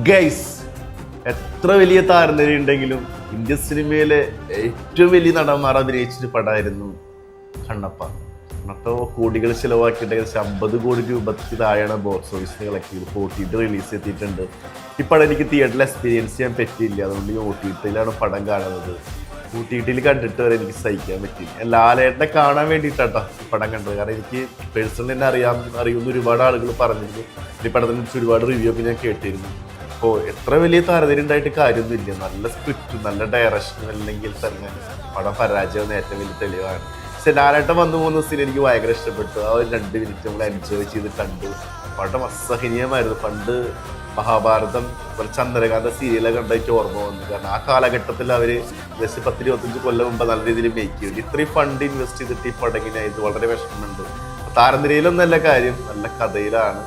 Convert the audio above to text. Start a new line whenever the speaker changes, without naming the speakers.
Guys, എത്ര വലിയ താരനിര ഉണ്ടെങ്കിലും ഇന്ത്യൻ സിനിമയിലെ ഏറ്റവും വലിയ നടന്മാർ അഭിനയിച്ചൊരു പടമായിരുന്നു കണ്ണപ്പ. കണ്ണപ്പ കോടികൾ ചിലവാക്കിയിട്ട് ഏകദേശം 50 കോടി രൂപയ്ക്ക് താഴെയാണ് ബോക്സ് ഓഫീസിൽ കളക്ട് ചെയ്ത് OTT റിലീസ് എത്തിയിട്ടുണ്ട്. ഈ പടം എനിക്ക് തിയേറ്ററിൽ എക്സ്പീരിയൻസ് ചെയ്യാൻ പറ്റിയില്ല, അതുകൊണ്ട് ഈ OTTയിലാണ് പടം കാണുന്നത്. OTTയിൽ കണ്ടിട്ട് വരെ എനിക്ക് സഹിക്കാൻ പറ്റിയില്ല. ലാലേട്ടനെ കാണാൻ വേണ്ടിയിട്ടാട്ടോ ഈ പടം കണ്ടത്. കാരണം എനിക്ക് പേഴ്സണലി തന്നെ അറിയുന്ന ഒരുപാട് ആളുകൾ പറഞ്ഞിരുന്നു, ഈ പടത്തിനെ കുറിച്ച് ഒരുപാട് റിവ്യൂ ഒക്കെ ഞാൻ കേട്ടിരുന്നു. അപ്പോൾ എത്ര വലിയ താരനിര ഉണ്ടായിട്ട് കാര്യമൊന്നുമില്ല. നല്ല സ്ക്രിപ്റ്റ്, നല്ല ഡയറക്ഷൻ അല്ലെങ്കിൽ തന്നെ പടം പരാജയം ഏറ്റവും വലിയ തെളിവാണ്. പക്ഷെ ലാലേട്ടൻ വന്നു പോകുന്ന സീൻ എനിക്ക് ഭയങ്കര ഇഷ്ടപ്പെട്ടു. ആ ഒരു 2 മിനിറ്റ് നമ്മൾ എൻജോയ് ചെയ്ത് കണ്ടു. പടം അസഹനീയമായിരുന്നു. പണ്ട് മഹാഭാരതം, ചന്ദ്രകാന്ത സീരിയലൊക്കെ കണ്ടിട്ട് ഓർമ്മ വന്നു. കാരണം ആ കാലഘട്ടത്തിൽ അവർ ഏകദേശം 10-25 കൊല്ലം മുമ്പ് നല്ല രീതിയിൽ മേക്ക് ചെയ്തു. ഇത്രയും ഫണ്ട് ഇൻവെസ്റ്റ് ചെയ്തിട്ട് ഈ പടങ്ങിനായത് വളരെ വിഷമമുണ്ട്. താരനിരയിലൊന്നല്ല കാര്യം, നല്ല കഥയിലാണ്.